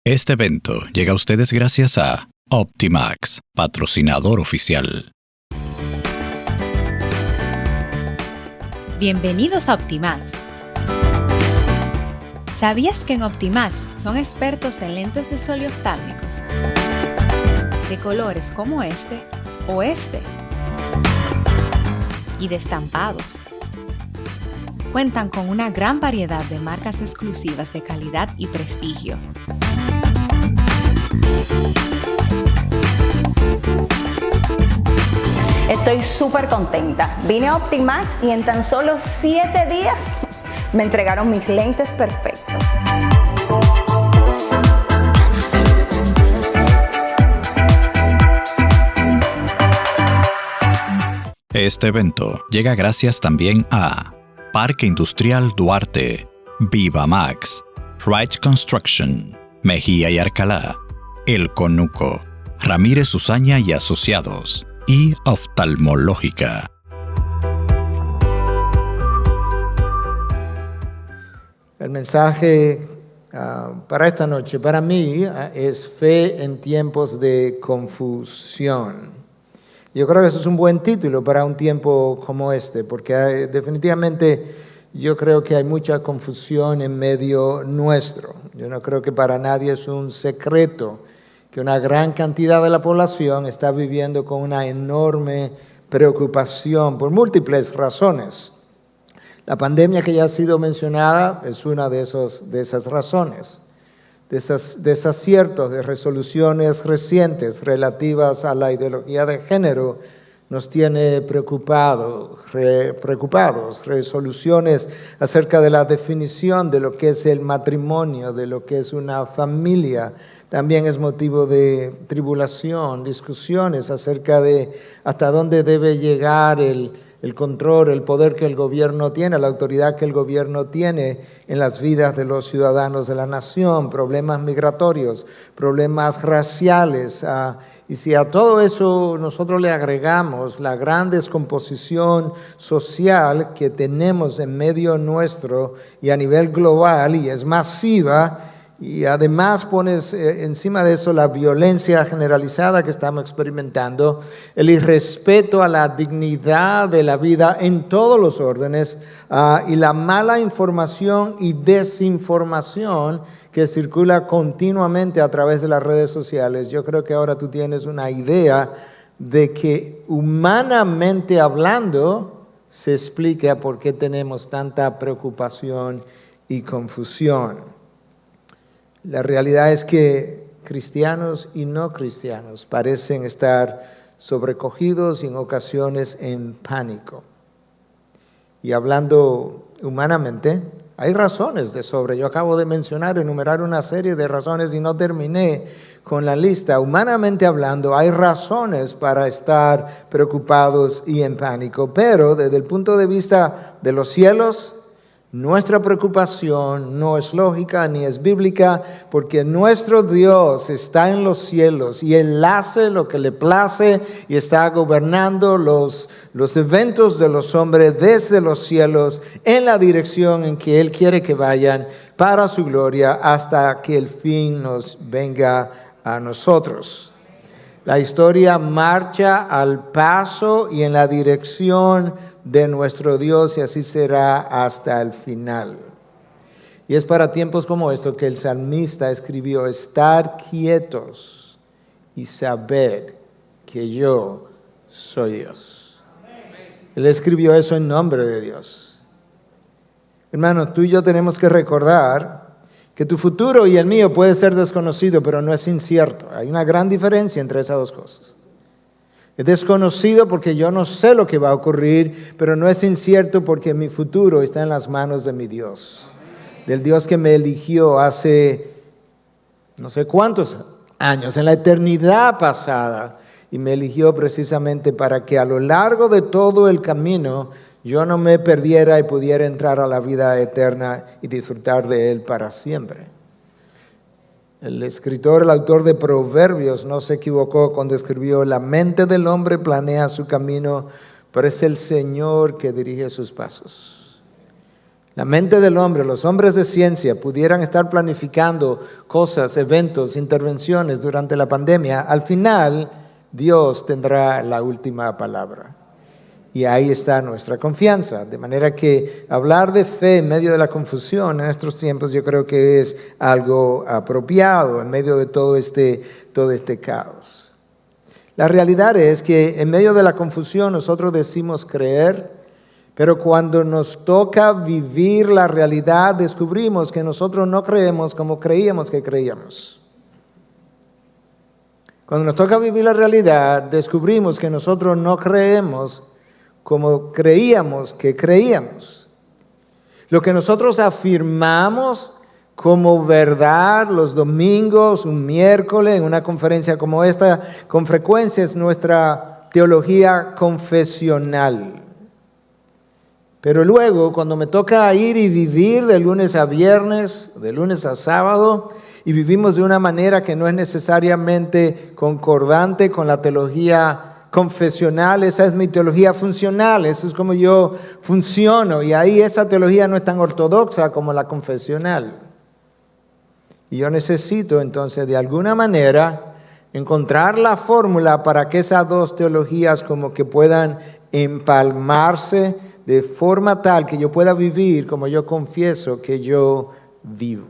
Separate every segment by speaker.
Speaker 1: Este evento llega a ustedes gracias a Optimax, patrocinador oficial.
Speaker 2: Bienvenidos a Optimax. ¿Sabías que en Optimax son expertos en lentes de sol y oftálmicos? De colores como este o este. Y de estampados. Cuentan con una gran variedad de marcas exclusivas de calidad y prestigio.
Speaker 3: Estoy súper contenta. Vine a Optimax y en tan solo 7 días me entregaron mis lentes perfectos.
Speaker 1: Este evento llega gracias también a Parque Industrial Duarte, Viva Max, Wright Construction, Mejía y Alcalá, El Conuco, Ramírez Usaña y Asociados y Oftalmológica.
Speaker 4: El mensaje para esta noche, para mí, es fe en tiempos de confusión. Yo creo que eso es un buen título para un tiempo como este, porque definitivamente yo creo que hay mucha confusión en medio nuestro. Yo no creo que para nadie es un secreto que una gran cantidad de la población está viviendo con una enorme preocupación por múltiples razones. La pandemia que ya ha sido mencionada es una de esas razones, desaciertos de resoluciones recientes relativas a la ideología de género nos tiene preocupados, resoluciones acerca de la definición de lo que es el matrimonio, de lo que es una familia, también es motivo de tribulación, discusiones acerca de hasta dónde debe llegar el control, el poder que el gobierno tiene, la autoridad que el gobierno tiene en las vidas de los ciudadanos de la nación, problemas migratorios, problemas raciales. Y si a todo eso nosotros le agregamos la gran descomposición social que tenemos en medio nuestro y a nivel global, y es masiva, y además pones encima de eso la violencia generalizada que estamos experimentando, el irrespeto a la dignidad de la vida en todos los órdenes y la mala información y desinformación que circula continuamente a través de las redes sociales. Yo creo que ahora tú tienes una idea de que humanamente hablando se explica por qué tenemos tanta preocupación y confusión. La realidad es que cristianos y no cristianos parecen estar sobrecogidos y en ocasiones en pánico. Y hablando humanamente, hay razones de sobre. Yo acabo de enumerar una serie de razones y no terminé con la lista. Humanamente hablando, hay razones para estar preocupados y en pánico. Pero desde el punto de vista de los cielos, nuestra preocupación no es lógica ni es bíblica, porque nuestro Dios está en los cielos y Él hace lo que le place y está gobernando los eventos de los hombres desde los cielos en la dirección en que Él quiere que vayan para su gloria hasta que el fin nos venga a nosotros. La historia marcha al paso y en la dirección de nuestro Dios y así será hasta el final. Y es para tiempos como estos que el salmista escribió: estad quietos y sabed que yo soy Dios. Él escribió eso en nombre de Dios. Hermano, tú y yo tenemos que recordar que tu futuro y el mío puede ser desconocido, pero no es incierto. Hay una gran diferencia entre esas dos cosas. Es desconocido porque yo no sé lo que va a ocurrir, pero no es incierto porque mi futuro está en las manos de mi Dios. Del Dios que me eligió hace no sé cuántos años, en la eternidad pasada, y me eligió precisamente para que a lo largo de todo el camino yo no me perdiera y pudiera entrar a la vida eterna y disfrutar de Él para siempre. El escritor, el autor de Proverbios, no se equivocó cuando escribió: la mente del hombre planea su camino, pero es el Señor que dirige sus pasos. la mente del hombre, los hombres de ciencia pudieran estar planificando cosas, eventos, intervenciones durante la pandemia, al final Dios tendrá la última palabra. Y ahí está nuestra confianza. De manera que hablar de fe en medio de la confusión en estos tiempos yo creo que es algo apropiado en medio de todo este caos. La realidad es que en medio de la confusión nosotros decimos creer, pero cuando nos toca vivir la realidad descubrimos que nosotros no creemos como creíamos que creíamos. Cuando nos toca vivir la realidad descubrimos que nosotros no creemos como creíamos que creíamos. Lo que nosotros afirmamos como verdad los domingos, un miércoles, en una conferencia como esta, con frecuencia es nuestra teología confesional. Pero luego, cuando me toca ir y vivir de lunes a viernes, de lunes a sábado, y vivimos de una manera que no es necesariamente concordante con la teología confesional, esa es mi teología funcional, eso es como yo funciono, y ahí esa teología no es tan ortodoxa como la confesional. Y yo necesito entonces de alguna manera encontrar la fórmula para que esas dos teologías como que puedan empalmarse de forma tal que yo pueda vivir como yo confieso que yo vivo.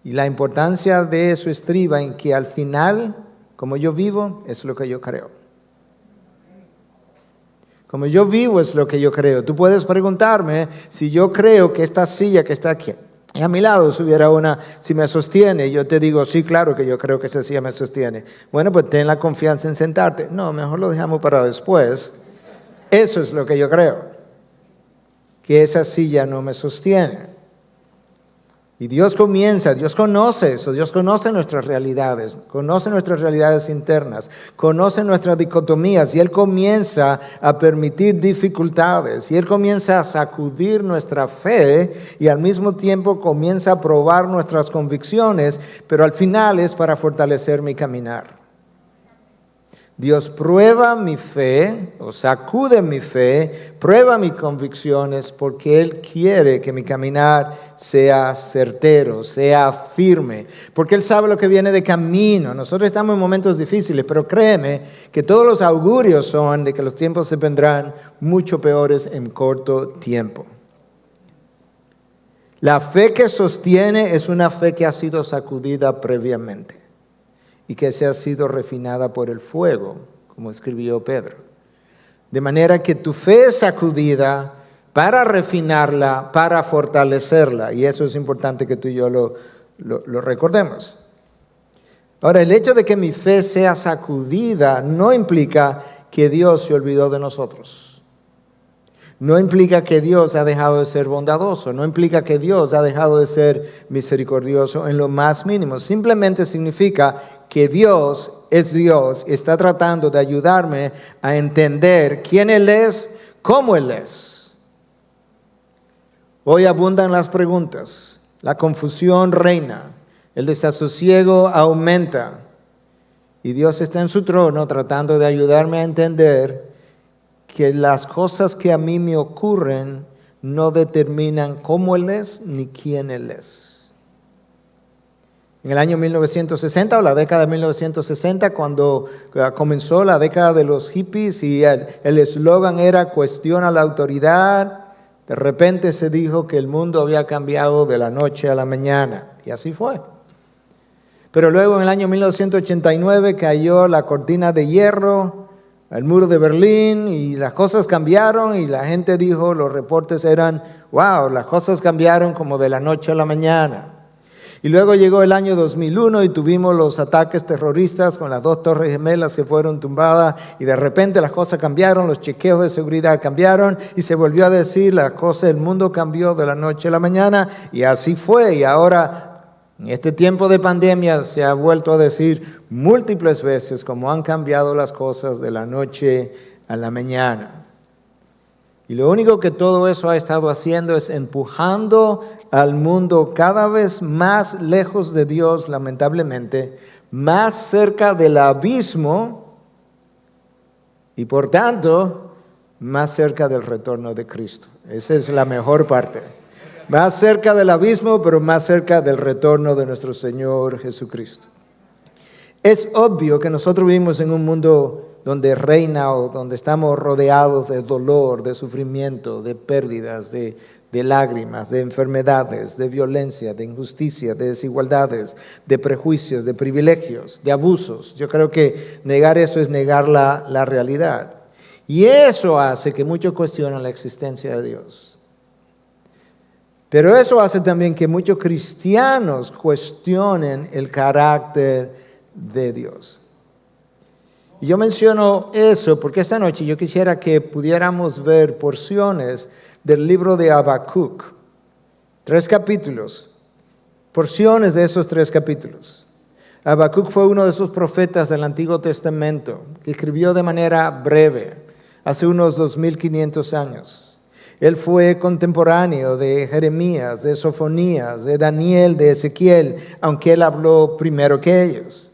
Speaker 4: Y la importancia de eso estriba en que al final, como yo vivo, es lo que yo creo. Como yo vivo es lo que yo creo. Tú puedes preguntarme si yo creo que esta silla que está aquí a mi lado, si hubiera una, si me sostiene, y yo te digo, sí, claro que yo creo que esa silla me sostiene. Bueno, pues ten la confianza en sentarte. No, mejor lo dejamos para después. Eso es lo que yo creo, que esa silla no me sostiene. Y Dios conoce eso, Dios conoce nuestras realidades internas, conoce nuestras dicotomías, y Él comienza a permitir dificultades, y Él comienza a sacudir nuestra fe, y al mismo tiempo comienza a probar nuestras convicciones, pero al final es para fortalecer mi caminar. Dios prueba mi fe, o sacude mi fe, prueba mis convicciones, porque Él quiere que mi caminar sea certero, sea firme, porque Él sabe lo que viene de camino. Nosotros estamos en momentos difíciles, pero créeme que todos los augurios son de que los tiempos se vendrán mucho peores en corto tiempo. La fe que sostiene es una fe que ha sido sacudida previamente y que se ha sido refinada por el fuego, como escribió Pedro. De manera que tu fe es sacudida para refinarla, para fortalecerla, y eso es importante que tú y yo lo recordemos. Ahora, el hecho de que mi fe sea sacudida no implica que Dios se olvidó de nosotros. No implica que Dios ha dejado de ser bondadoso, no implica que Dios ha dejado de ser misericordioso en lo más mínimo. Simplemente significa que Dios es Dios y está tratando de ayudarme a entender quién Él es, cómo Él es. Hoy abundan las preguntas, la confusión reina, el desasosiego aumenta, y Dios está en su trono tratando de ayudarme a entender que las cosas que a mí me ocurren no determinan cómo Él es ni quién Él es. En el año 1960 o la década de 1960, cuando comenzó la década de los hippies y el eslogan era cuestiona la autoridad, de repente se dijo que el mundo había cambiado de la noche a la mañana, y así fue. Pero luego en el año 1989 cayó la cortina de hierro, el muro de Berlín, y las cosas cambiaron, y la gente dijo, los reportes eran, wow, las cosas cambiaron como de la noche a la mañana. Y luego llegó el año 2001 y tuvimos los ataques terroristas con las 2 torres gemelas que fueron tumbadas, y de repente las cosas cambiaron, los chequeos de seguridad cambiaron, y se volvió a decir las cosas, el mundo cambió de la noche a la mañana, y así fue. Y ahora, en este tiempo de pandemia, se ha vuelto a decir múltiples veces cómo han cambiado las cosas de la noche a la mañana. Y lo único que todo eso ha estado haciendo es empujando al mundo cada vez más lejos de Dios, lamentablemente, más cerca del abismo y por tanto más cerca del retorno de Cristo. Esa es la mejor parte. Más cerca del abismo, pero más cerca del retorno de nuestro Señor Jesucristo. Es obvio que nosotros vivimos en un mundo donde reina o donde estamos rodeados de dolor, de sufrimiento, de pérdidas, de lágrimas, de enfermedades, de violencia, de injusticia, de desigualdades, de prejuicios, de privilegios, de abusos. Yo creo que negar eso es negar la realidad. Y eso hace que muchos cuestionen la existencia de Dios. Pero eso hace también que muchos cristianos cuestionen el carácter de Dios. Y yo menciono eso porque esta noche yo quisiera que pudiéramos ver porciones del libro de Habacuc. 3 capítulos, porciones de esos 3 capítulos. Habacuc fue uno de esos profetas del Antiguo Testamento que escribió de manera breve, hace unos 2500 años. Él fue contemporáneo de Jeremías, de Sofonías, de Daniel, de Ezequiel, aunque él habló primero que ellos.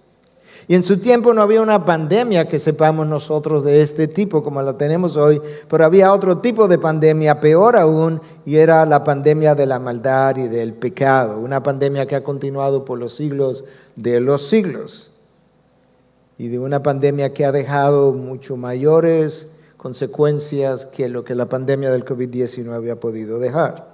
Speaker 4: Y en su tiempo no había una pandemia que sepamos nosotros de este tipo como la tenemos hoy, pero había otro tipo de pandemia, peor aún, y era la pandemia de la maldad y del pecado, una pandemia que ha continuado por los siglos de los siglos, y de una pandemia que ha dejado mucho mayores consecuencias que lo que la pandemia del COVID-19 ha podido dejar.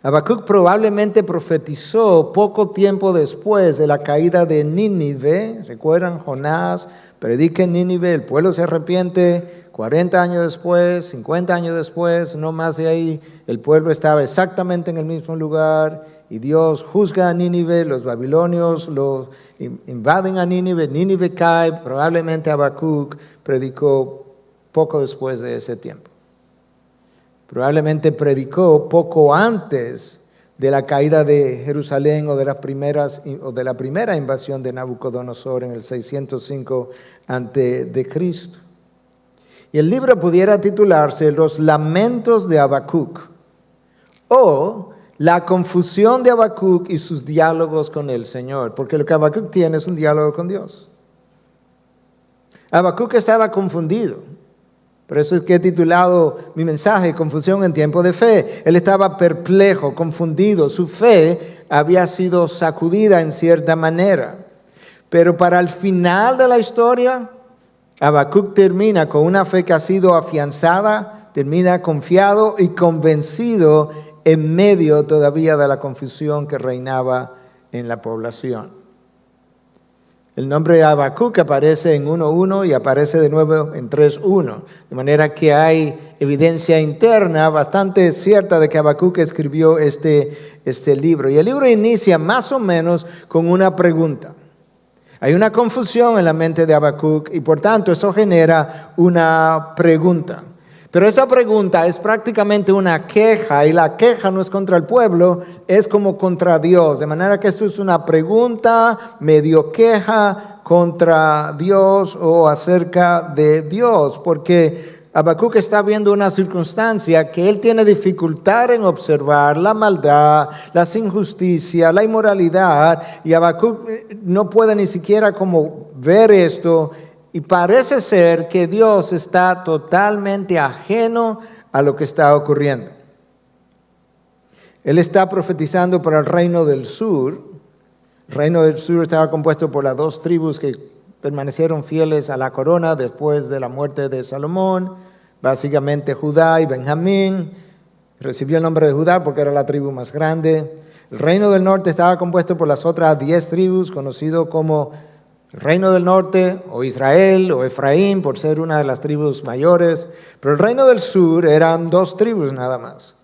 Speaker 4: Habacuc probablemente profetizó poco tiempo después de la caída de Nínive. ¿Recuerdan? Jonás predica en Nínive, el pueblo se arrepiente. 40 años después, 50 años después, no más de ahí, el pueblo estaba exactamente en el mismo lugar y Dios juzga a Nínive, los babilonios los invaden a Nínive, Nínive cae. Probablemente Habacuc predicó poco después de ese tiempo. Probablemente predicó poco antes de la caída de Jerusalén o de la primera invasión de Nabucodonosor en el 605 a.C. Y el libro pudiera titularse Los lamentos de Habacuc o la confusión de Habacuc y sus diálogos con el Señor, porque lo que Habacuc tiene es un diálogo con Dios. Habacuc estaba confundido. Por eso es que he titulado mi mensaje Confusión en tiempo de fe. Él estaba perplejo, confundido. Su fe había sido sacudida en cierta manera. Pero para el final de la historia, Habacuc termina con una fe que ha sido afianzada, termina confiado y convencido en medio todavía de la confusión que reinaba en la población. El nombre de Habacuc aparece en 1:1 y aparece de nuevo en 3:1. De manera que hay evidencia interna bastante cierta de que Habacuc escribió este libro. Y el libro inicia más o menos con una pregunta. Hay una confusión en la mente de Habacuc y por tanto eso genera una pregunta. Pero esa pregunta es prácticamente una queja y la queja no es contra el pueblo, es como contra Dios. De manera que esto es una pregunta medio queja contra Dios o acerca de Dios. Porque Habacuc está viendo una circunstancia que él tiene dificultad en observar, la maldad, las injusticias, la inmoralidad. Y Habacuc no puede ni siquiera como ver esto. Y parece ser que Dios está totalmente ajeno a lo que está ocurriendo. Él está profetizando para el reino del sur. El reino del sur estaba compuesto por las 2 tribus que permanecieron fieles a la corona después de la muerte de Salomón. Básicamente Judá y Benjamín. Recibió el nombre de Judá porque era la tribu más grande. El reino del norte estaba compuesto por las otras 10 tribus, conocido como el reino del norte, o Israel, o Efraín, por ser una de las tribus mayores. Pero el reino del sur eran 2 tribus nada más.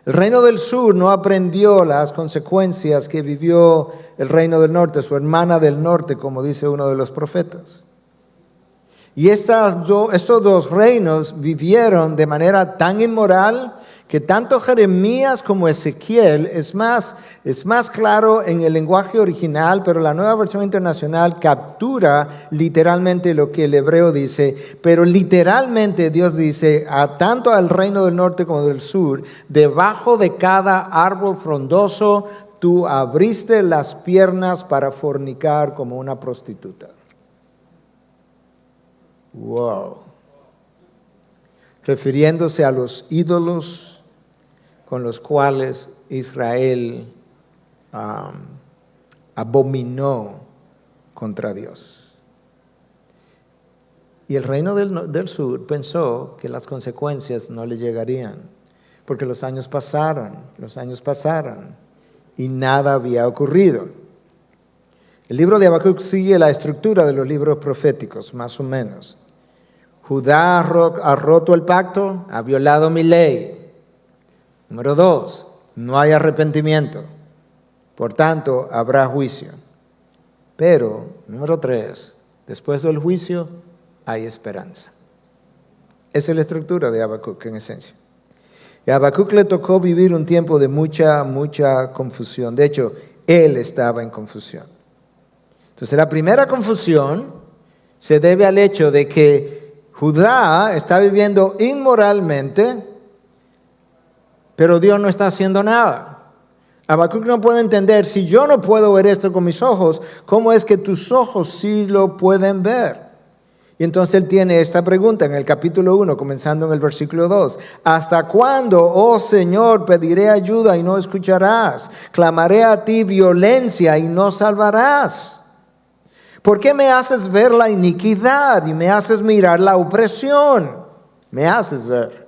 Speaker 4: El reino del sur no aprendió las consecuencias que vivió el reino del norte, su hermana del norte, como dice uno de los profetas. Y estos 2 reinos vivieron de manera tan inmoral que tanto Jeremías como Ezequiel es más claro en el lenguaje original, pero la Nueva Versión Internacional captura literalmente lo que el hebreo dice, pero literalmente Dios dice, tanto al reino del norte como del sur, debajo de cada árbol frondoso, tú abriste las piernas para fornicar como una prostituta. Wow. refiriéndose a los ídolos con los cuales Israel abominó contra Dios. Y el reino del sur pensó que las consecuencias no le llegarían, porque los años pasaron y nada había ocurrido. El libro de Habacuc sigue la estructura de los libros proféticos, más o menos. Judá ha roto el pacto, ha violado mi ley. Número 2, no hay arrepentimiento. Por tanto, habrá juicio. Pero, número 3, después del juicio hay esperanza. Esa es la estructura de Habacuc en esencia. Y a Habacuc le tocó vivir un tiempo de mucha confusión. De hecho, él estaba en confusión. Entonces, la primera confusión se debe al hecho de que Judá está viviendo inmoralmente, pero Dios no está haciendo nada. Habacuc no puede entender, si yo no puedo ver esto con mis ojos, ¿cómo es que tus ojos sí lo pueden ver? Y entonces él tiene esta pregunta en el capítulo 1, comenzando en el versículo 2. ¿Hasta cuándo, oh Señor, pediré ayuda y no escucharás? Clamaré a ti violencia y no salvarás. ¿Por qué me haces ver la iniquidad y me haces mirar la opresión? Me haces ver.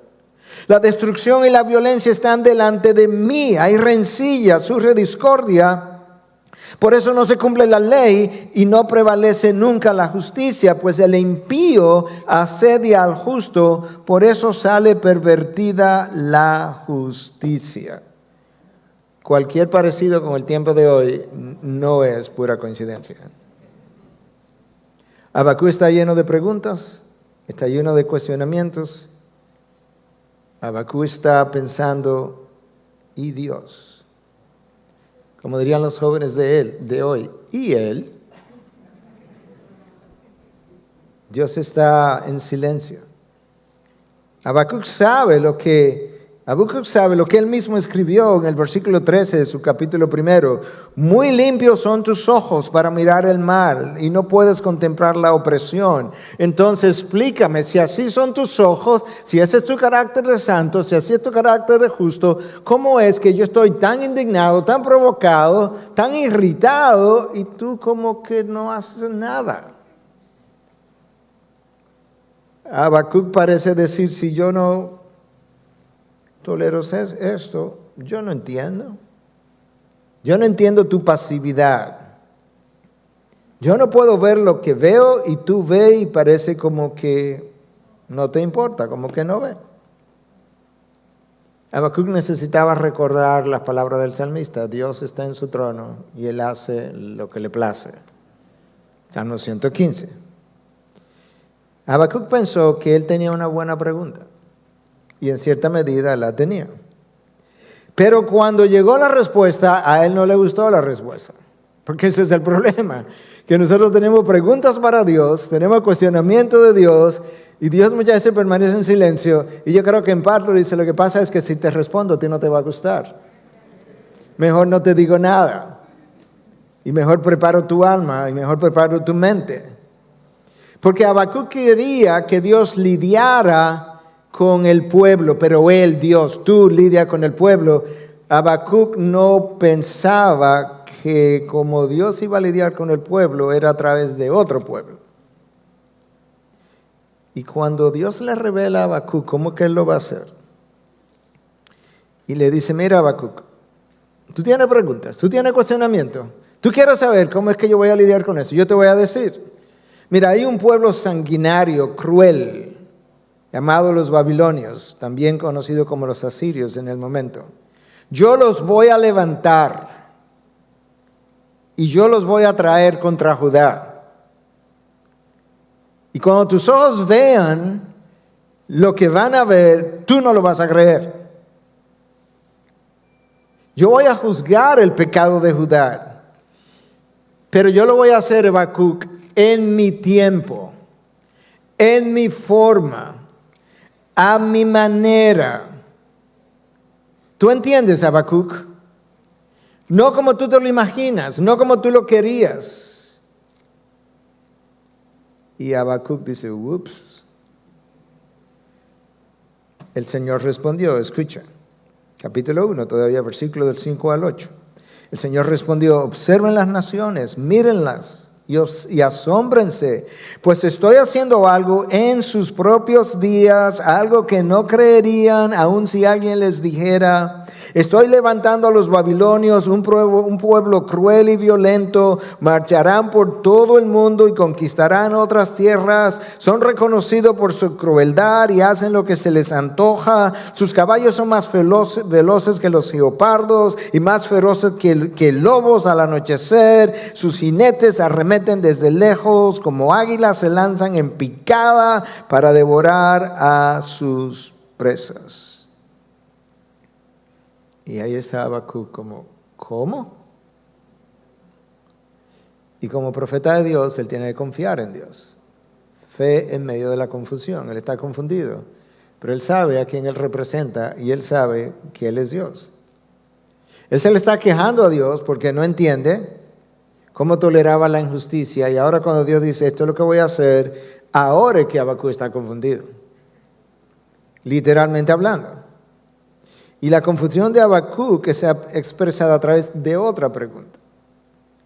Speaker 4: La destrucción y la violencia están delante de mí. Hay rencilla, surge discordia. Por eso no se cumple la ley y no prevalece nunca la justicia, pues el impío asedia al justo, por eso sale pervertida la justicia. Cualquier parecido con el tiempo de hoy no es pura coincidencia. Habacuc está lleno de preguntas, está lleno de cuestionamientos. Habacuc está pensando, ¿y Dios? Como dirían los jóvenes de hoy, ¿y él? Dios está en silencio. Habacuc sabe lo que él mismo escribió en el versículo 13 de su capítulo 1. Muy limpios son tus ojos para mirar el mal y no puedes contemplar la opresión. Entonces explícame, si así son tus ojos, si ese es tu carácter de santo, si así es tu carácter de justo, ¿cómo es que yo estoy tan indignado, tan provocado, tan irritado y tú como que no haces nada? Habacuc parece decir, si yo no tolero esto, yo no entiendo. Yo no entiendo tu pasividad. Yo no puedo ver lo que veo y tú ves y parece como que no te importa, como que no ves. Habacuc necesitaba recordar las palabras del salmista. Dios está en su trono y Él hace lo que le place. Salmo 115. Habacuc pensó que él tenía una buena pregunta. Y en cierta medida la tenía. Pero cuando llegó la respuesta, a él no le gustó la respuesta. Porque ese es el problema. Que nosotros tenemos preguntas para Dios, tenemos cuestionamiento de Dios, y Dios muchas veces permanece en silencio. Y yo creo que en parte dice, lo que pasa es que si te respondo, a ti no te va a gustar. Mejor no te digo nada. Y mejor preparo tu alma, y mejor preparo tu mente. Porque Habacuc quería que Dios lidiara con el pueblo, pero él, Dios, tú lidia con el pueblo. Habacuc no pensaba que como Dios iba a lidiar con el pueblo, era a través de otro pueblo. Y cuando Dios le revela a Habacuc cómo que él lo va a hacer, y le dice, mira Habacuc, tú tienes preguntas, tú tienes cuestionamiento, tú quieres saber cómo es que yo voy a lidiar con eso, yo te voy a decir, mira, hay un pueblo sanguinario, cruel, llamado los babilonios, también conocido como los asirios en el momento. Yo los voy a levantar y yo los voy a traer contra Judá. Y cuando tus ojos vean lo que van a ver, tú no lo vas a creer. Yo voy a juzgar el pecado de Judá, pero yo lo voy a hacer, Habacuc, en mi tiempo, en mi forma, a mi manera. ¿Tú entiendes, Habacuc? No como tú te lo imaginas, no como tú lo querías. Y Habacuc dice, ups. El Señor respondió, escucha, capítulo 1, todavía versículo del 5 al 8. El Señor respondió, observen las naciones, mírenlas y asómbrense, pues estoy haciendo algo en sus propios días, algo que no creerían aun si alguien les dijera. Estoy levantando a los babilonios, un pueblo cruel y violento. Marcharán por todo el mundo y conquistarán otras tierras. Son reconocidos por su crueldad y hacen lo que se les antoja. Sus caballos son más veloces que los leopardos y más feroces que lobos al anochecer. Sus jinetes arremeten desde lejos, como águilas se lanzan en picada para devorar a sus presas. Y ahí está Habacuc como, ¿cómo? Y como profeta de Dios, él tiene que confiar en Dios. Fe en medio de la confusión. Él está confundido, pero él sabe a quién él representa y él sabe que él es Dios. Él se le está quejando a Dios porque no entiende cómo toleraba la injusticia. Y ahora cuando Dios dice, esto es lo que voy a hacer, ahora es que Habacuc está confundido. Literalmente hablando. Y la confusión de Habacuc que se ha expresado a través de otra pregunta.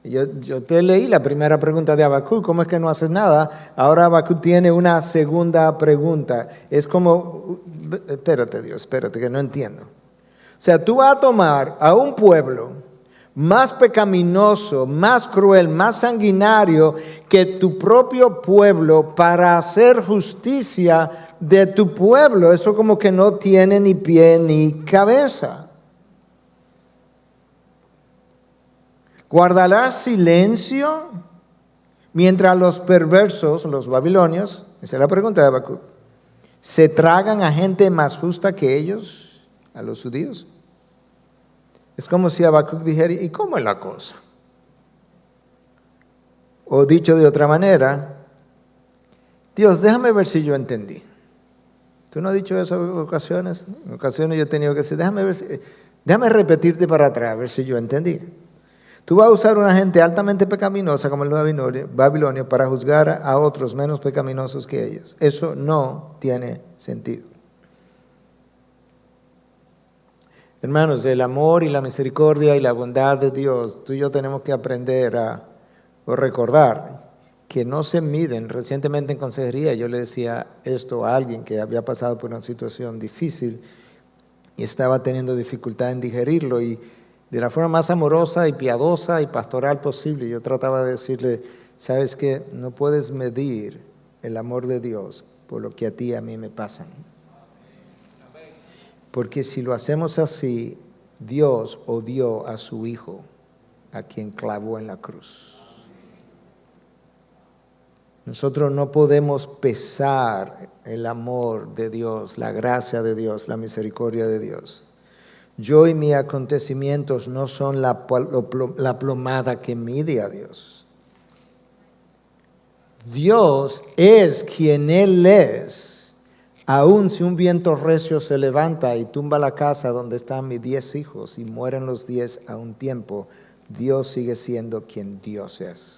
Speaker 4: Yo te leí la primera pregunta de Habacuc, ¿cómo es que no haces nada? Ahora Habacuc tiene una segunda pregunta. Es como, espérate Dios, espérate que no entiendo. O sea, tú vas a tomar a un pueblo más pecaminoso, más cruel, más sanguinario que tu propio pueblo para hacer justicia de tu pueblo. Eso como que no tiene ni pie ni cabeza. ¿Guardarás silencio mientras los perversos, los babilonios, esa es la pregunta de Habacuc, se tragan a gente más justa que ellos, a los judíos? Es como si Habacuc dijera, ¿y cómo es la cosa? O dicho de otra manera, Dios, déjame ver si yo entendí. ¿Tú no has dicho eso en ocasiones? En ocasiones yo he tenido que decir, déjame repetirte para atrás, a ver si yo entendí. Tú vas a usar una gente altamente pecaminosa como los babilonios para juzgar a otros menos pecaminosos que ellos. Eso no tiene sentido. Hermanos, el amor y la misericordia y la bondad de Dios, tú y yo tenemos que aprender o recordar que no se miden. Recientemente en consejería yo le decía esto a alguien que había pasado por una situación difícil y estaba teniendo dificultad en digerirlo, y de la forma más amorosa y piadosa y pastoral posible yo trataba de decirle, ¿sabes qué? No puedes medir el amor de Dios por lo que a ti y a mí me pasan. Porque si lo hacemos así, Dios odió a su Hijo, a quien clavó en la cruz. Nosotros no podemos pesar el amor de Dios, la gracia de Dios, la misericordia de Dios. Yo y mis acontecimientos no son la plomada que mide a Dios. Dios es quien Él es. Aun si un viento recio se levanta y tumba la casa donde están mis 10 hijos y mueren los 10 a un tiempo, Dios sigue siendo quien Dios es.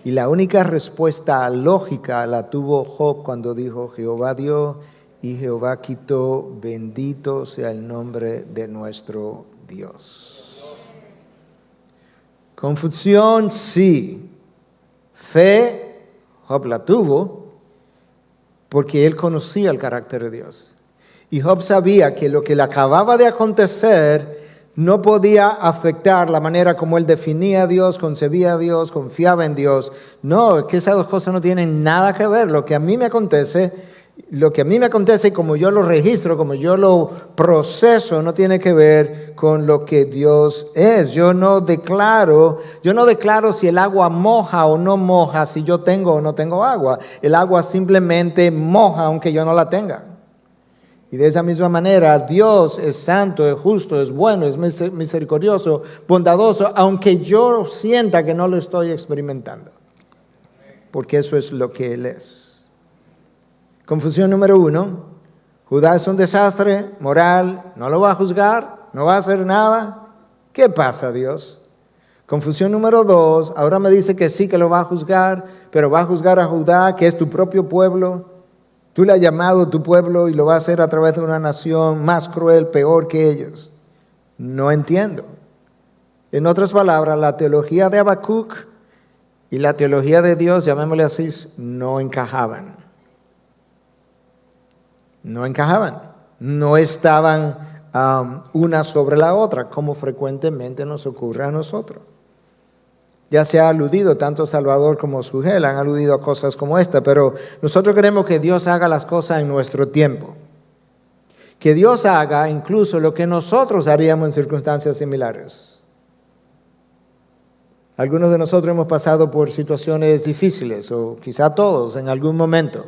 Speaker 4: Y la única respuesta lógica la tuvo Job cuando dijo, Jehová dio y Jehová quitó, bendito sea el nombre de nuestro Dios. Confusión, sí. Fe, Job la tuvo porque él conocía el carácter de Dios. Y Job sabía que lo que le acababa de acontecer no podía afectar la manera como él definía a Dios, concebía a Dios, confiaba en Dios. No, es que esas dos cosas no tienen nada que ver. Lo que a mí me acontece y como yo lo registro, como yo lo proceso, no tiene que ver con lo que Dios es. Yo no declaro si el agua moja o no moja, si yo tengo o no tengo agua. El agua simplemente moja aunque yo no la tenga. Y de esa misma manera, Dios es santo, es justo, es bueno, es misericordioso, bondadoso, aunque yo sienta que no lo estoy experimentando. Porque eso es lo que Él es. Confusión número 1. Judá es un desastre moral, no lo va a juzgar, no va a hacer nada. ¿Qué pasa, Dios? Confusión número 2. Ahora me dice que sí que lo va a juzgar, pero va a juzgar a Judá, que es tu propio pueblo. Tú le has llamado a tu pueblo y lo vas a hacer a través de una nación más cruel, peor que ellos. No entiendo. En otras palabras, la teología de Habacuc y la teología de Dios, llamémosle así, no encajaban. No encajaban. No estaban una sobre la otra, como frecuentemente nos ocurre a nosotros. Ya se ha aludido, tanto Salvador como Sugel han aludido a cosas como esta, pero nosotros queremos que Dios haga las cosas en nuestro tiempo. Que Dios haga incluso lo que nosotros haríamos en circunstancias similares. Algunos de nosotros hemos pasado por situaciones difíciles, o quizá todos en algún momento.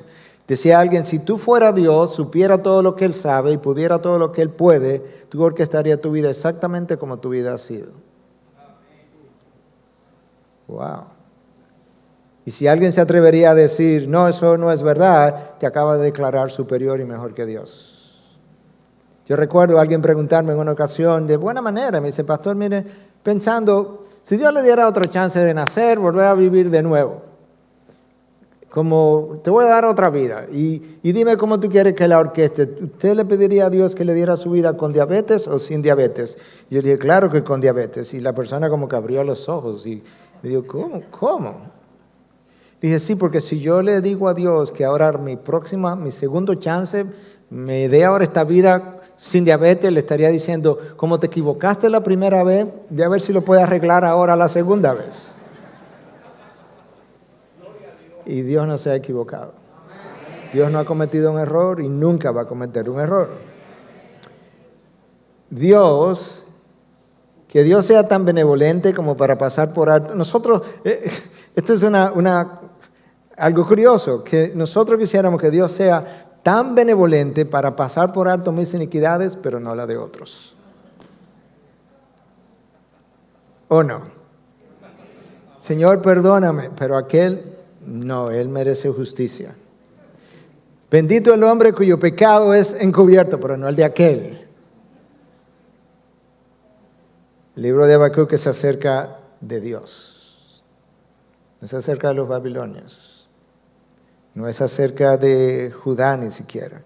Speaker 4: Decía alguien, si tú fueras Dios, supiera todo lo que Él sabe y pudiera todo lo que Él puede, tú orquestarías tu vida exactamente como tu vida ha sido. Wow. Y si alguien se atrevería a decir, no, eso no es verdad, te acaba de declarar superior y mejor que Dios. Yo recuerdo a alguien preguntarme en una ocasión, de buena manera, me dice, pastor, mire, pensando, si Dios le diera otra chance de nacer, volver a vivir de nuevo. Como te voy a dar otra vida y dime cómo tú quieres que la orqueste. ¿Usted le pediría a Dios que le diera su vida con diabetes o sin diabetes? Y yo dije, claro que con diabetes. Y la persona como que abrió los ojos y me dijo, ¿cómo? Dije, sí, porque si yo le digo a Dios que ahora mi segundo chance, me dé ahora esta vida sin diabetes, le estaría diciendo, como te equivocaste la primera vez, voy a ver si lo puedes arreglar ahora la segunda vez. Y Dios no se ha equivocado. Dios no ha cometido un error y nunca va a cometer un error. Dios, que Dios sea tan benevolente como para pasar por alto. Nosotros, esto es algo curioso, que nosotros quisiéramos que Dios sea tan benevolente para pasar por alto mis iniquidades, pero no la de otros. ¿O no? Señor, perdóname, pero aquel... No, él merece justicia. Bendito el hombre cuyo pecado es encubierto, pero no el de aquel. El libro de Habacuc es acerca de Dios. No es acerca de los babilonios. No es acerca de Judá ni siquiera.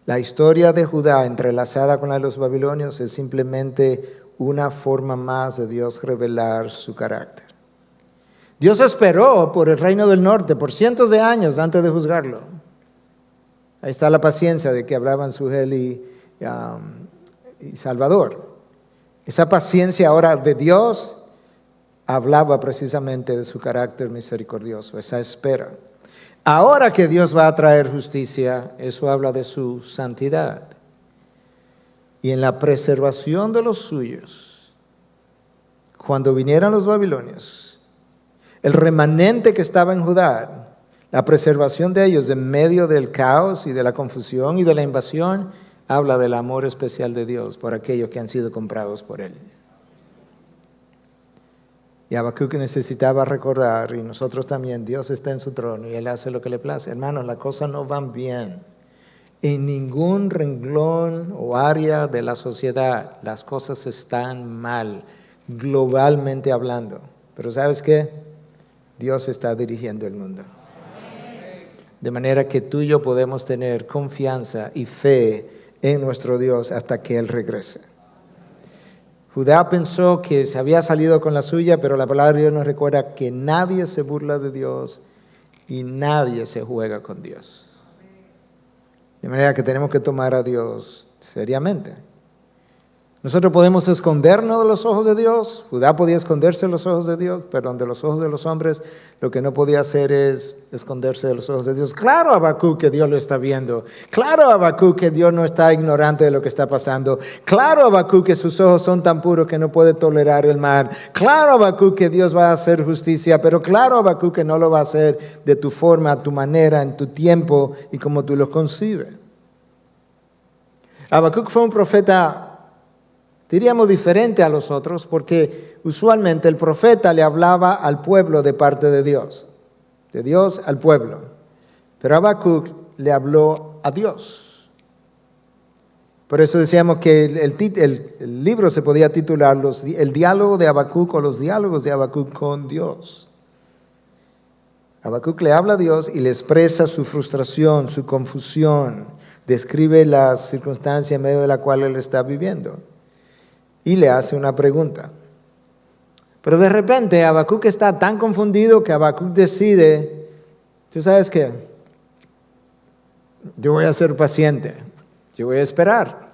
Speaker 4: La historia de Judá entrelazada con la de los babilonios es simplemente una forma más de Dios revelar su carácter. Dios esperó por el reino del norte por cientos de años antes de juzgarlo. Ahí está la paciencia de que hablaban Sugel y Salvador. Esa paciencia ahora de Dios hablaba precisamente de su carácter misericordioso, esa espera. Ahora que Dios va a traer justicia, eso habla de su santidad. Y en la preservación de los suyos, cuando vinieran los babilonios, el remanente que estaba en Judá, la preservación de ellos en medio del caos y de la confusión y de la invasión, habla del amor especial de Dios por aquellos que han sido comprados por Él. Y Habacuc necesitaba recordar, y nosotros también, Dios está en su trono y Él hace lo que le place. Hermanos, las cosas no van bien. En ningún renglón o área de la sociedad las cosas están mal, globalmente hablando. Pero ¿sabes qué? Dios está dirigiendo el mundo. De manera que tú y yo podemos tener confianza y fe en nuestro Dios hasta que Él regrese. Judá pensó que se había salido con la suya, pero la palabra de Dios nos recuerda que nadie se burla de Dios y nadie se juega con Dios. De manera que tenemos que tomar a Dios seriamente. Nosotros podemos escondernos de los ojos de Dios. Judá podía esconderse de los ojos de Dios, pero de los ojos de los hombres lo que no podía hacer es esconderse de los ojos de Dios. Claro, Habacuc, que Dios lo está viendo. Claro, Habacuc, que Dios no está ignorante de lo que está pasando. Claro, Habacuc, que sus ojos son tan puros que no puede tolerar el mal. Claro, Habacuc, que Dios va a hacer justicia, pero claro, Habacuc, que no lo va a hacer de tu forma, a tu manera, en tu tiempo y como tú lo concibes. Habacuc fue un profeta, diríamos, diferente a los otros, porque usualmente el profeta le hablaba al pueblo de parte de Dios al pueblo. Pero Habacuc le habló a Dios. Por eso decíamos que el libro se podía titular el diálogo de Habacuc o los diálogos de Habacuc con Dios. Habacuc le habla a Dios y le expresa su frustración, su confusión, describe la circunstancia en medio de la cual él está viviendo y le hace una pregunta. Pero de repente Habacuc está tan confundido que Habacuc decide, ¿tú sabes qué? Yo voy a ser paciente, yo voy a esperar,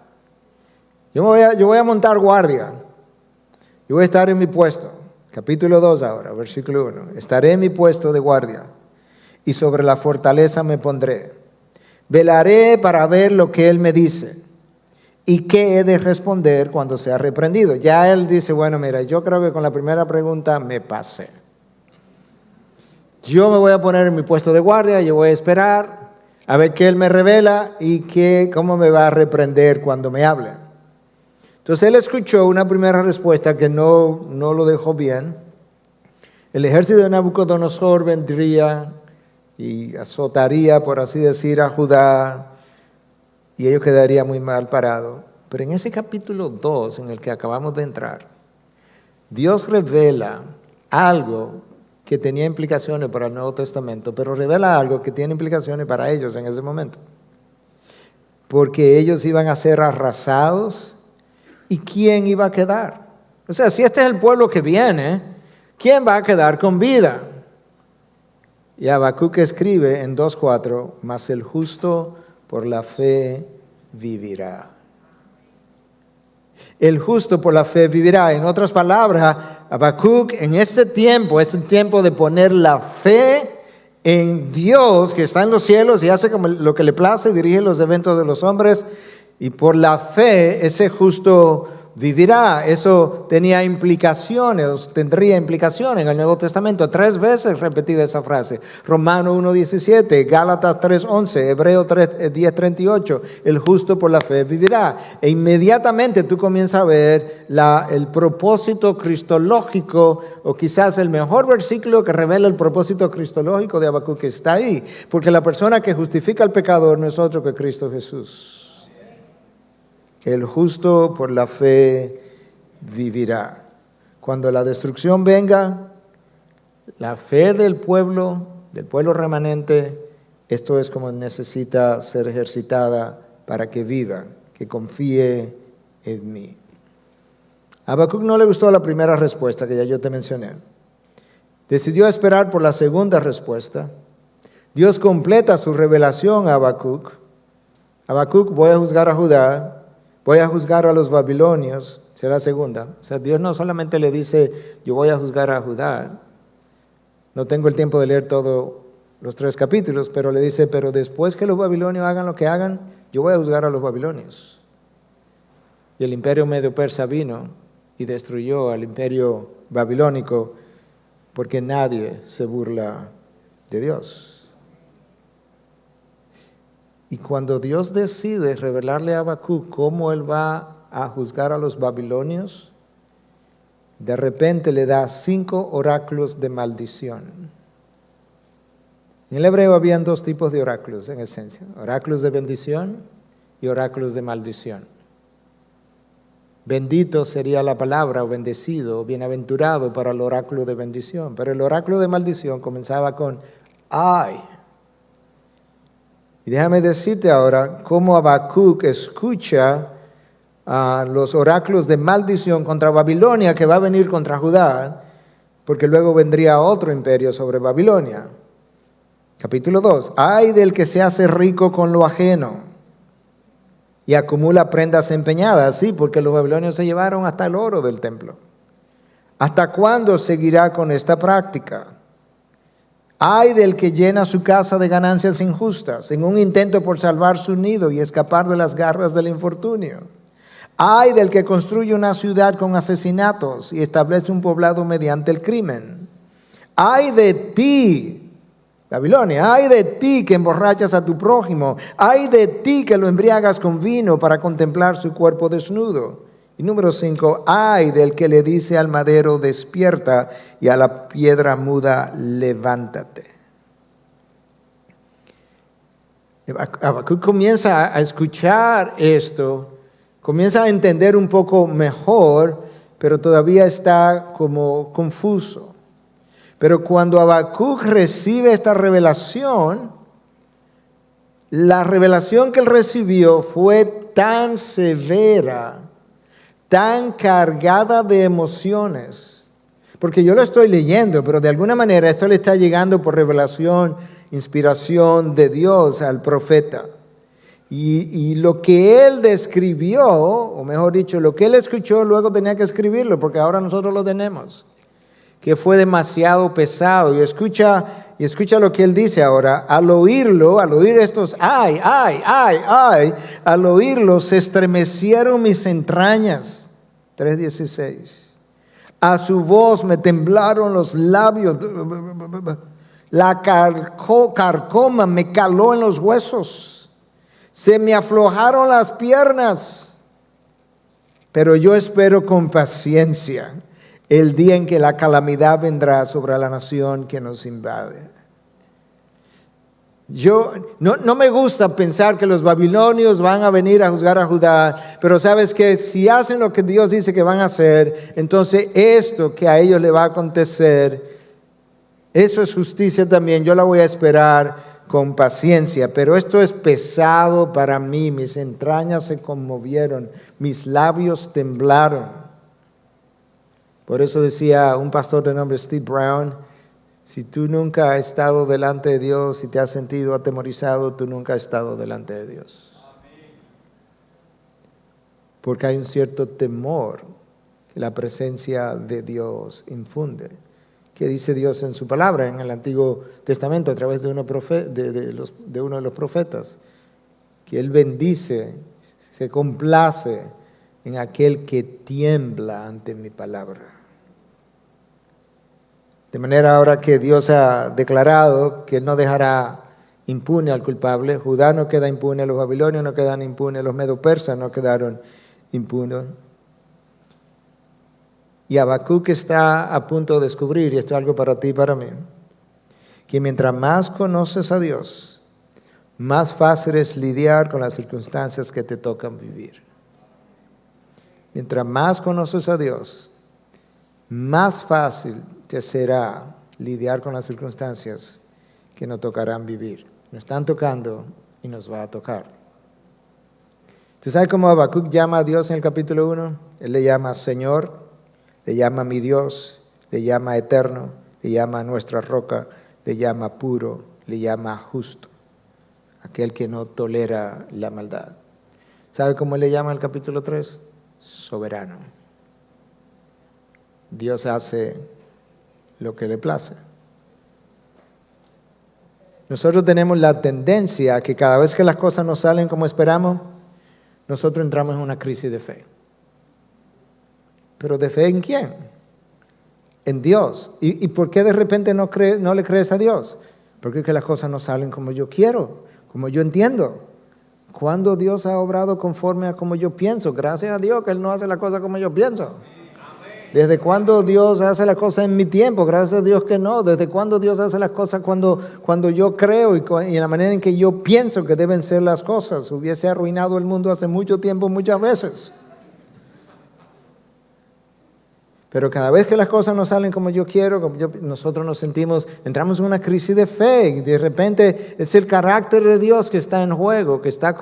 Speaker 4: yo voy a montar guardia, yo voy a estar en mi puesto. Capítulo 2 ahora, versículo 1. Estaré en mi puesto de guardia y sobre la fortaleza me pondré. Velaré para ver lo que él me dice y qué he de responder cuando sea reprendido. Ya él dice, bueno, mira, yo creo que con la primera pregunta me pasé. Yo me voy a poner en mi puesto de guardia, yo voy a esperar a ver qué él me revela y cómo me va a reprender cuando me hable. Entonces él escuchó una primera respuesta que no lo dejó bien. El ejército de Nabucodonosor vendría y azotaría, por así decir, a Judá, y ellos quedarían muy mal parados. Pero en ese capítulo 2 en el que acabamos de entrar, Dios revela algo que tenía implicaciones para el Nuevo Testamento, pero revela algo que tiene implicaciones para ellos en ese momento. Porque ellos iban a ser arrasados, ¿y quién iba a quedar? O sea, si este es el pueblo que viene, ¿quién va a quedar con vida? Y Habacuc escribe en 2:4, mas el justo por la fe vivirá. El justo por la fe vivirá. En otras palabras, Habacuc en este tiempo es el tiempo de poner la fe en Dios que está en los cielos y hace como lo que le place, dirige los eventos de los hombres, y por la fe ese justo vivirá. Eso tendría implicaciones en el Nuevo Testamento. 3 veces repetida esa frase. Romanos 1:17, Gálatas 3:11, Hebreos 10:38. El justo por la fe vivirá. E inmediatamente tú comienzas a ver el propósito cristológico, o quizás el mejor versículo que revela el propósito cristológico de Habacuc que está ahí. Porque la persona que justifica al pecador no es otro que Cristo Jesús. El justo por la fe vivirá. Cuando la destrucción venga, la fe del pueblo remanente, esto es como necesita ser ejercitada para que viva, que confíe en mí. A Habacuc no le gustó la primera respuesta que ya yo te mencioné. Decidió esperar por la segunda respuesta. Dios completa su revelación a Habacuc. Habacuc, voy a juzgar a Judá. Voy a juzgar a los babilonios, será la segunda. O sea, Dios no solamente le dice, yo voy a juzgar a Judá. No tengo el tiempo de leer todos los 3 capítulos, pero le dice, pero después que los babilonios hagan lo que hagan, yo voy a juzgar a los babilonios. Y el imperio medio-persa vino y destruyó al imperio babilónico porque nadie se burla de Dios. Y cuando Dios decide revelarle a Habacuc cómo él va a juzgar a los babilonios, de repente le da 5 oráculos de maldición. En el hebreo habían 2 tipos de oráculos en esencia, oráculos de bendición y oráculos de maldición. Bendito sería la palabra, o bendecido, o bienaventurado para el oráculo de bendición, pero el oráculo de maldición comenzaba con ay. Y déjame decirte ahora cómo Habacuc escucha los oráculos de maldición contra Babilonia, que va a venir contra Judá, porque luego vendría otro imperio sobre Babilonia. Capítulo 2. Ay del que se hace rico con lo ajeno y acumula prendas empeñadas. Sí, porque los babilonios se llevaron hasta el oro del templo. ¿Hasta cuándo seguirá con esta práctica? Ay del que llena su casa de ganancias injustas, en un intento por salvar su nido y escapar de las garras del infortunio. Ay del que construye una ciudad con asesinatos y establece un poblado mediante el crimen. Ay de ti, Babilonia, ay de ti que emborrachas a tu prójimo. Ay de ti que lo embriagas con vino para contemplar su cuerpo desnudo. Y número 5, ay del que le dice al madero, despierta, y a la piedra muda, levántate. Habacuc comienza a escuchar esto, comienza a entender un poco mejor, pero todavía está como confuso. Pero cuando Habacuc recibe esta revelación, la revelación que él recibió fue tan severa, tan cargada de emociones. Porque yo lo estoy leyendo, pero de alguna manera esto le está llegando por revelación, inspiración de Dios al profeta. Y lo que él describió, o mejor dicho, lo que él escuchó, luego tenía que escribirlo, porque ahora nosotros lo tenemos. Que fue demasiado pesado. Y escucha lo que él dice ahora. Al oír estos ay, al oírlo se estremecieron mis entrañas. 3:16. A su voz me temblaron los labios. La carcoma me caló en los huesos. Se me aflojaron las piernas. Pero yo espero con paciencia el día en que la calamidad vendrá sobre la nación que nos invade. No me gusta pensar que los babilonios van a venir a juzgar a Judá, pero sabes que si hacen lo que Dios dice que van a hacer, entonces esto que a ellos le va a acontecer, eso es justicia también. Yo la voy a esperar con paciencia, pero esto es pesado para mí. Mis entrañas se conmovieron, mis labios temblaron. Por eso decía un pastor de nombre Steve Brown: si tú nunca has estado delante de Dios y te has sentido atemorizado, tú nunca has estado delante de Dios. Porque hay un cierto temor que la presencia de Dios infunde. ¿Qué dice Dios en su palabra en el Antiguo Testamento a través de uno de los profetas? Que Él bendice, se complace en aquel que tiembla ante mi palabra. De manera ahora que Dios ha declarado que Él no dejará impune al culpable. Judá no queda impune, los babilonios no quedan impunes, los medo-persas no quedaron impunes. Y Habacuc está a punto de descubrir, y esto es algo para ti y para mí, que mientras más conoces a Dios, más fácil es lidiar con las circunstancias que te tocan vivir. Mientras más conoces a Dios, más fácil te será lidiar con las circunstancias que nos tocarán vivir. Nos están tocando y nos va a tocar. ¿Tú sabes cómo Habacuc llama a Dios en el capítulo 1? Él le llama Señor, le llama mi Dios, le llama eterno, le llama nuestra roca, le llama puro, le llama justo. Aquel que no tolera la maldad. ¿Sabe cómo le llama el capítulo 3? Soberano. Dios hace lo que le place. Nosotros tenemos la tendencia a que cada vez que las cosas no salen como esperamos, nosotros entramos en una crisis de fe. ¿Pero de fe en quién? En Dios. ¿Y por qué de repente no le crees a Dios? Porque es que las cosas no salen como yo quiero, como yo entiendo. ¿Cuándo Dios ha obrado conforme a como yo pienso? Gracias a Dios que Él no hace las cosas como yo pienso. ¿Desde cuándo Dios hace las cosas en mi tiempo? Gracias a Dios que no. ¿Desde cuándo Dios hace las cosas cuando yo creo y en la manera en que yo pienso que deben ser las cosas? Hubiese arruinado el mundo hace mucho tiempo, muchas veces. Pero cada vez que las cosas no salen como yo quiero, nosotros nos sentimos, entramos en una crisis de fe y de repente es el carácter de Dios que está en juego, que está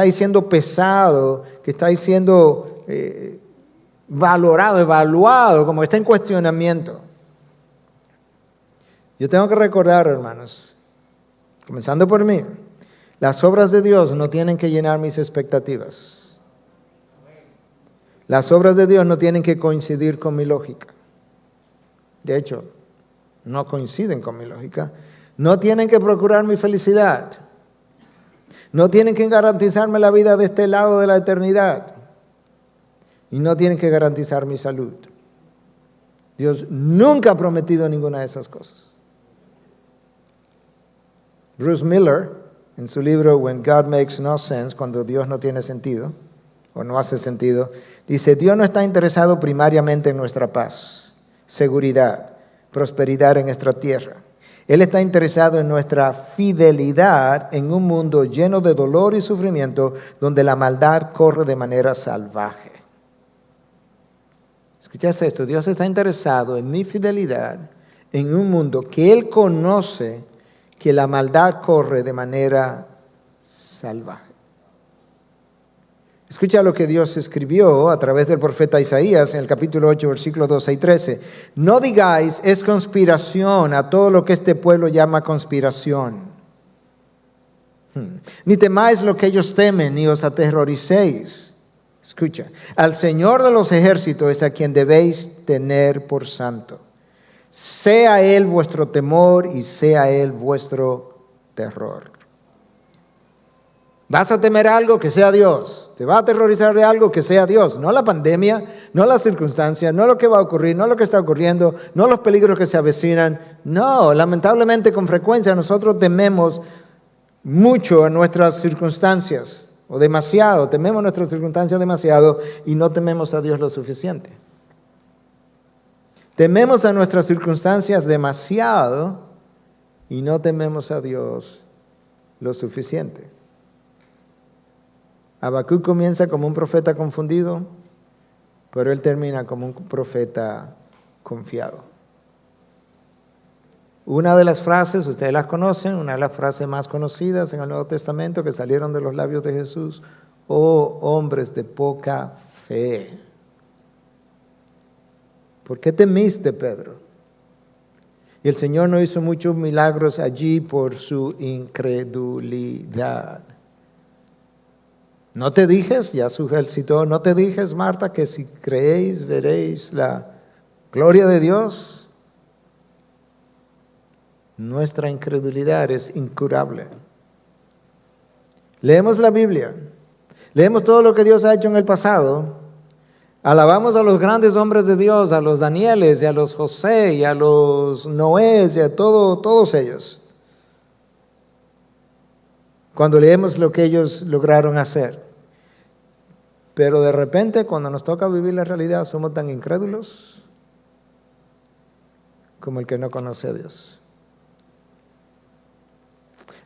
Speaker 4: ahí siendo pesado, que está ahí siendo valorado, evaluado, como que está en cuestionamiento. Yo tengo que recordar, hermanos, comenzando por mí, las obras de Dios no tienen que llenar mis expectativas. Las obras de Dios no tienen que coincidir con mi lógica. De hecho, no coinciden con mi lógica. No tienen que procurar mi felicidad. No tienen que garantizarme la vida de este lado de la eternidad. Y no tienen que garantizar mi salud. Dios nunca ha prometido ninguna de esas cosas. Bruce Miller, en su libro When God Makes No Sense, cuando Dios no tiene sentido, o no hace sentido, dice: Dios no está interesado primariamente en nuestra paz, seguridad, prosperidad en nuestra tierra. Él está interesado en nuestra fidelidad en un mundo lleno de dolor y sufrimiento, donde la maldad corre de manera salvaje. ¿Escuchaste esto? Dios está interesado en mi fidelidad en un mundo que Él conoce que la maldad corre de manera salvaje. Escucha lo que Dios escribió a través del profeta Isaías en el capítulo 8, versículos 12 y 13. No digáis, es conspiración a todo lo que este pueblo llama conspiración. Ni temáis lo que ellos temen, ni os aterroricéis. Escucha, al Señor de los ejércitos es a quien debéis tener por santo. Sea Él vuestro temor y sea Él vuestro terror. ¿Vas a temer algo? Que sea Dios. ¿Te va a aterrorizar de algo? Que sea Dios. No la pandemia, no las circunstancias, no lo que va a ocurrir, no lo que está ocurriendo, no los peligros que se avecinan. No, lamentablemente con frecuencia nosotros tememos mucho a nuestras circunstancias, o demasiado, tememos nuestras circunstancias demasiado y no tememos a Dios lo suficiente. Tememos a nuestras circunstancias demasiado y no tememos a Dios lo suficiente. Habacuc comienza como un profeta confundido, pero él termina como un profeta confiado. Una de las frases, ustedes las conocen, una de las frases más conocidas en el Nuevo Testamento que salieron de los labios de Jesús: oh hombres de poca fe. ¿Por qué temiste, Pedro? Y el Señor no hizo muchos milagros allí por su incredulidad. ¿No te dijes, ya citó, no te dijes, Marta, que si creéis veréis la gloria de Dios? Nuestra incredulidad es incurable. Leemos la Biblia, leemos todo lo que Dios ha hecho en el pasado, alabamos a los grandes hombres de Dios, a los Danieles y a los José y a los Noés y a todos ellos. Cuando leemos lo que ellos lograron hacer. Pero de repente, cuando nos toca vivir la realidad, somos tan incrédulos como el que no conoce a Dios.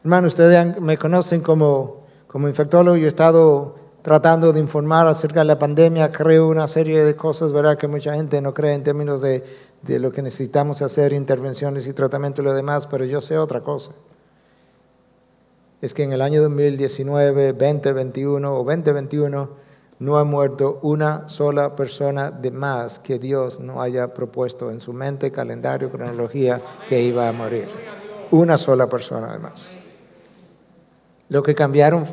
Speaker 4: Hermano, ustedes me conocen como infectólogo. Yo he estado tratando de informar acerca de la pandemia. Creo una serie de cosas, ¿verdad?, que mucha gente no cree en términos de lo que necesitamos hacer, intervenciones y tratamiento y lo demás, pero yo sé otra cosa. Es que en el año 2019, 2021 o 2021 no ha muerto una sola persona de más que Dios no haya propuesto en su mente, calendario, cronología, que iba a morir. Una sola persona de más. Lo que cambiaron,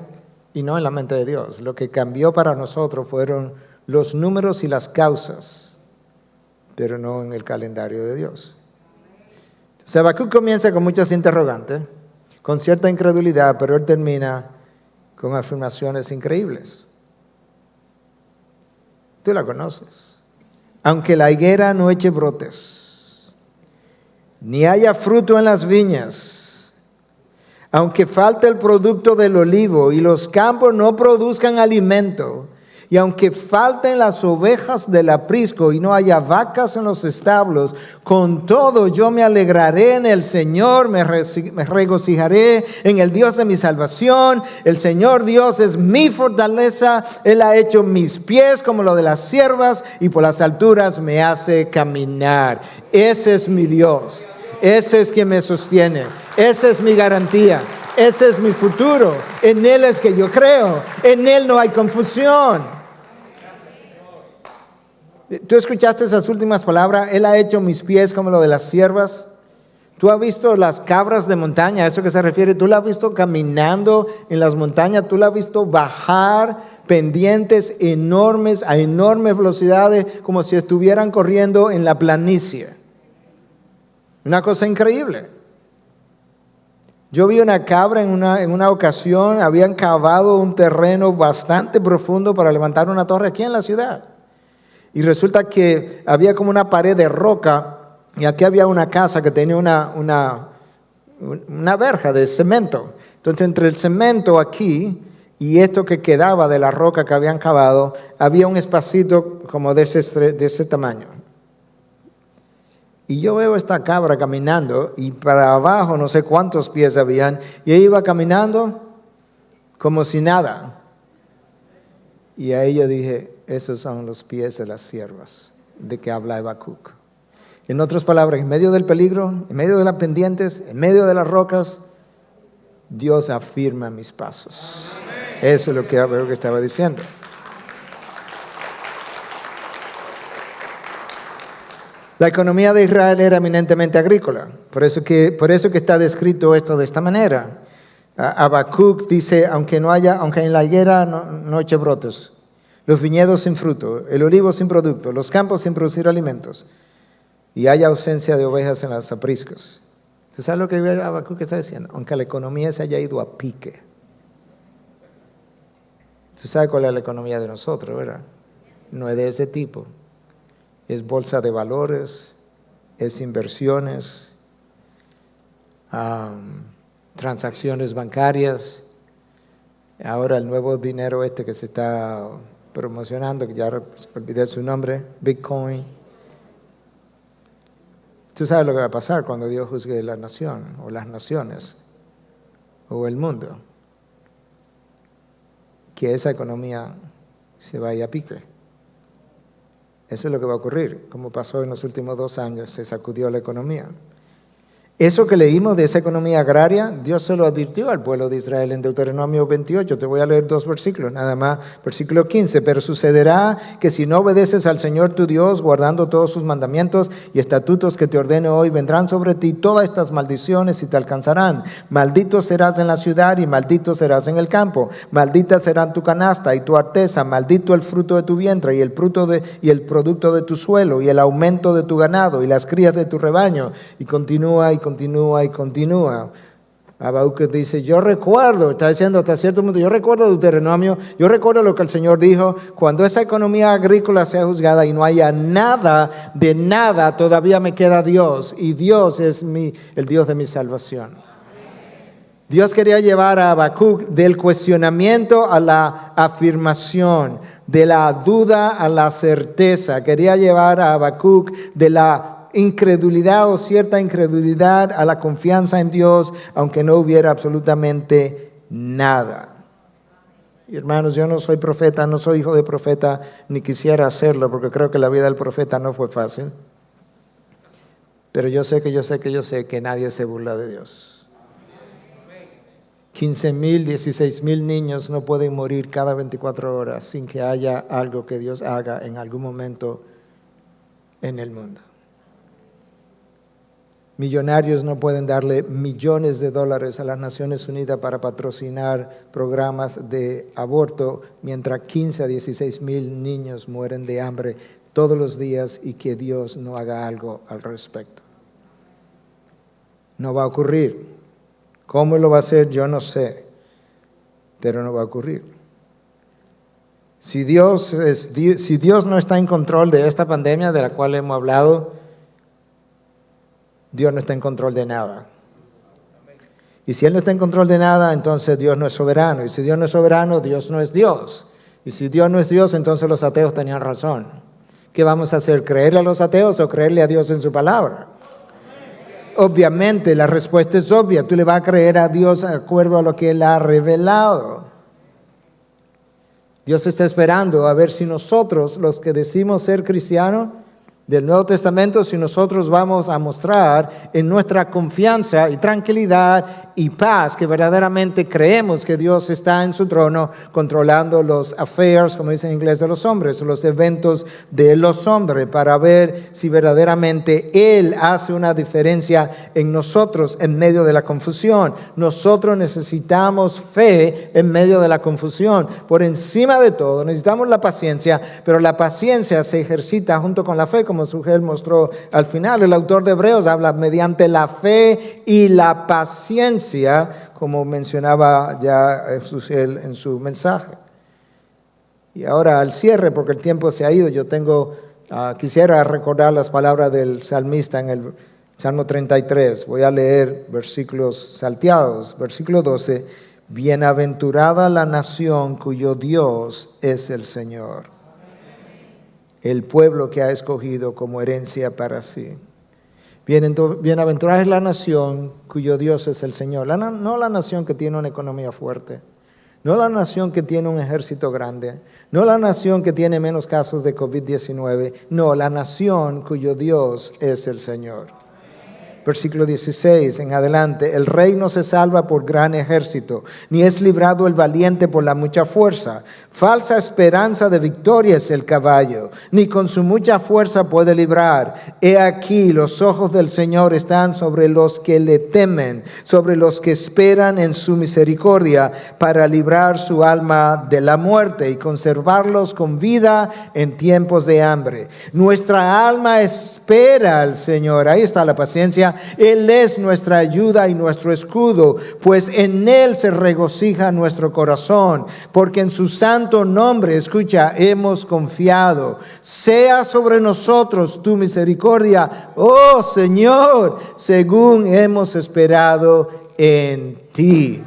Speaker 4: y no en la mente de Dios, lo que cambió para nosotros fueron los números y las causas, pero no en el calendario de Dios. Entonces, Habacuc comienza con muchas interrogantes, con cierta incredulidad, pero él termina con afirmaciones increíbles. Tú la conoces. Aunque la higuera no eche brotes, ni haya fruto en las viñas, aunque falte el producto del olivo y los campos no produzcan alimento, y aunque falten las ovejas del aprisco y no haya vacas en los establos, con todo yo me alegraré en el Señor, me regocijaré en el Dios de mi salvación. El Señor Dios es mi fortaleza, Él ha hecho mis pies como lo de las ciervas y por las alturas me hace caminar. Ese es mi Dios, ese es quien me sostiene, esa es mi garantía, ese es mi futuro. En Él es que yo creo, en Él no hay confusión. ¿Tú escuchaste esas últimas palabras? Él ha hecho mis pies como lo de las ciervas. ¿Tú has visto las cabras de montaña? ¿A eso que se refiere? ¿Tú las has visto caminando en las montañas? ¿Tú las has visto bajar pendientes enormes a enormes velocidades como si estuvieran corriendo en la planicie? Una cosa increíble. Yo vi una cabra en una ocasión, habían cavado un terreno bastante profundo para levantar una torre aquí en la ciudad. Y resulta que había como una pared de roca y aquí había una casa que tenía una verja de cemento. Entonces entre el cemento aquí y esto que quedaba de la roca que habían cavado, había un espacito como de ese tamaño. Y yo veo esta cabra caminando y para abajo no sé cuántos pies habían y ella iba caminando como si nada. Y ahí yo dije, esos son los pies de las siervas de que habla Habacuc. En otras palabras, en medio del peligro, en medio de las pendientes, en medio de las rocas, Dios afirma mis pasos. Eso es lo que estaba diciendo. La economía de Israel era eminentemente agrícola, por eso que está descrito esto de esta manera. Habacuc dice, aunque en la higuera no eche brotes, los viñedos sin fruto, el olivo sin producto, los campos sin producir alimentos, y haya ausencia de ovejas en las apriscos. ¿Tú sabes lo que Habacuc está diciendo? Aunque la economía se haya ido a pique. Tú sabes cuál es la economía de nosotros, ¿verdad? No es de ese tipo. Es bolsa de valores, es inversiones, transacciones bancarias. Ahora el nuevo dinero que se está promocionando, que ya olvidé su nombre, Bitcoin. Tú sabes lo que va a pasar cuando Dios juzgue la nación, o las naciones, o el mundo. Que esa economía se vaya a pique. Eso es lo que va a ocurrir, como pasó en los últimos 2 años, se sacudió la economía. Eso que leímos de esa economía agraria, Dios se lo advirtió al pueblo de Israel en Deuteronomio 28. Te voy a leer 2 versículos, nada más. Versículo 15. Pero sucederá que si no obedeces al Señor tu Dios, guardando todos sus mandamientos y estatutos que te ordeno hoy, vendrán sobre ti todas estas maldiciones y te alcanzarán. Maldito serás en la ciudad y maldito serás en el campo. Maldita será tu canasta y tu arteza. Maldito el fruto de tu vientre y el producto de tu suelo y el aumento de tu ganado y las crías de tu rebaño. Y continúa. Habacuc dice, yo recuerdo, está diciendo hasta cierto punto, yo recuerdo Deuteronomio, yo recuerdo lo que el Señor dijo, cuando esa economía agrícola sea juzgada y no haya nada de nada, todavía me queda Dios, y Dios es el Dios de mi salvación. Dios quería llevar a Habacuc del cuestionamiento a la afirmación, de la duda a la certeza. Quería llevar a Habacuc de la incredulidad o cierta incredulidad a la confianza en Dios, aunque no hubiera absolutamente nada. Y hermanos, yo no soy profeta, no soy hijo de profeta, ni quisiera hacerlo, porque creo que la vida del profeta no fue fácil. Pero yo sé que nadie se burla de Dios. 15,000, 16,000 niños no pueden morir cada 24 horas sin que haya algo que Dios haga en algún momento en el mundo. Millonarios no pueden darle millones de dólares a las Naciones Unidas para patrocinar programas de aborto, mientras 15 a 16,000 niños mueren de hambre todos los días y que Dios no haga algo al respecto. No va a ocurrir. ¿Cómo lo va a hacer? Yo no sé, pero no va a ocurrir. Si Dios no está en control de esta pandemia de la cual hemos hablado, Dios no está en control de nada. Y si Él no está en control de nada, entonces Dios no es soberano. Y si Dios no es soberano, Dios no es Dios. Y si Dios no es Dios, entonces los ateos tenían razón. ¿Qué vamos a hacer? ¿Creerle a los ateos o creerle a Dios en su palabra? Obviamente, la respuesta es obvia. Tú le vas a creer a Dios de acuerdo a lo que Él ha revelado. Dios está esperando a ver si nosotros, los que decimos ser cristianos del Nuevo Testamento, si nosotros vamos a mostrar en nuestra confianza y tranquilidad y paz que verdaderamente creemos que Dios está en su trono controlando los affairs, como dice en inglés, de los hombres, los eventos de los hombres, para ver si verdaderamente Él hace una diferencia en nosotros en medio de la confusión. Nosotros necesitamos fe en medio de la confusión. Por encima de todo, necesitamos la paciencia, pero la paciencia se ejercita junto con la fe, como Sugel mostró al final. El autor de Hebreos habla mediante la fe y la paciencia, como mencionaba ya Sugel en su mensaje. Y ahora al cierre, porque el tiempo se ha ido, quisiera recordar las palabras del salmista en el Salmo 33. Voy a leer versículos salteados. Versículo 12. Bienaventurada la nación cuyo Dios es el Señor, el pueblo que ha escogido como herencia para sí. Bienaventurada es la nación cuyo Dios es el Señor. No la nación que tiene una economía fuerte, no la nación que tiene un ejército grande, no la nación que tiene menos casos de COVID-19, no, la nación cuyo Dios es el Señor. Versículo 16 en adelante, el rey no se salva por gran ejército, ni es librado el valiente por la mucha fuerza. Falsa esperanza de victoria es el caballo, ni con su mucha fuerza puede librar. He aquí, los ojos del Señor están sobre los que le temen, sobre los que esperan en su misericordia, para librar su alma de la muerte y conservarlos con vida en tiempos de hambre. Nuestra alma espera al Señor. Ahí está la paciencia. Él es nuestra ayuda y nuestro escudo, pues en Él se regocija nuestro corazón, porque en su santo nombre, escucha, hemos confiado. Sea sobre nosotros tu misericordia, oh Señor, según hemos esperado en ti.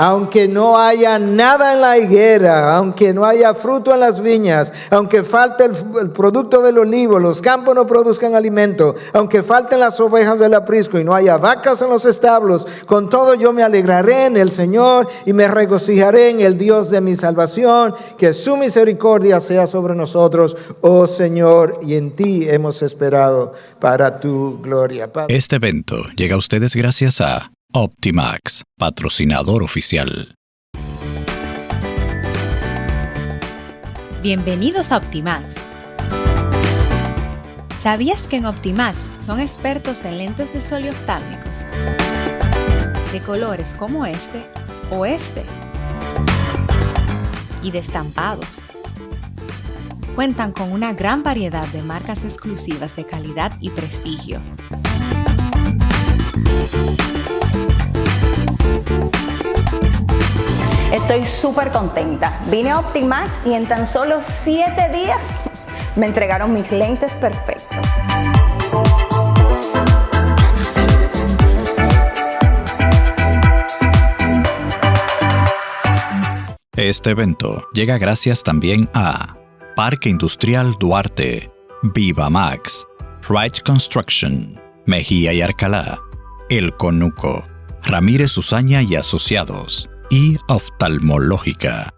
Speaker 4: Aunque no haya nada en la higuera, aunque no haya fruto en las viñas, aunque falte el producto del olivo, los campos no produzcan alimento, aunque falten las ovejas del aprisco y no haya vacas en los establos, con todo yo me alegraré en el Señor y me regocijaré en el Dios de mi salvación, que su misericordia sea sobre nosotros, oh Señor, y en ti hemos esperado para tu gloria.
Speaker 1: Este evento llega a ustedes gracias a Optimax, patrocinador oficial.
Speaker 2: Bienvenidos a Optimax. ¿Sabías que en Optimax son expertos en lentes de sol y oftálmicos? De colores como este o este. Y de estampados. Cuentan con una gran variedad de marcas exclusivas de calidad y prestigio.
Speaker 3: Estoy súper contenta. Vine a Optimax y en tan solo 7 días me entregaron mis lentes perfectos.
Speaker 1: Este evento llega gracias también a Parque Industrial Duarte, Viva Max, Wright Construction, Mejía y Alcalá, El Conuco, Ramírez Usaña y Asociados y Oftalmológica.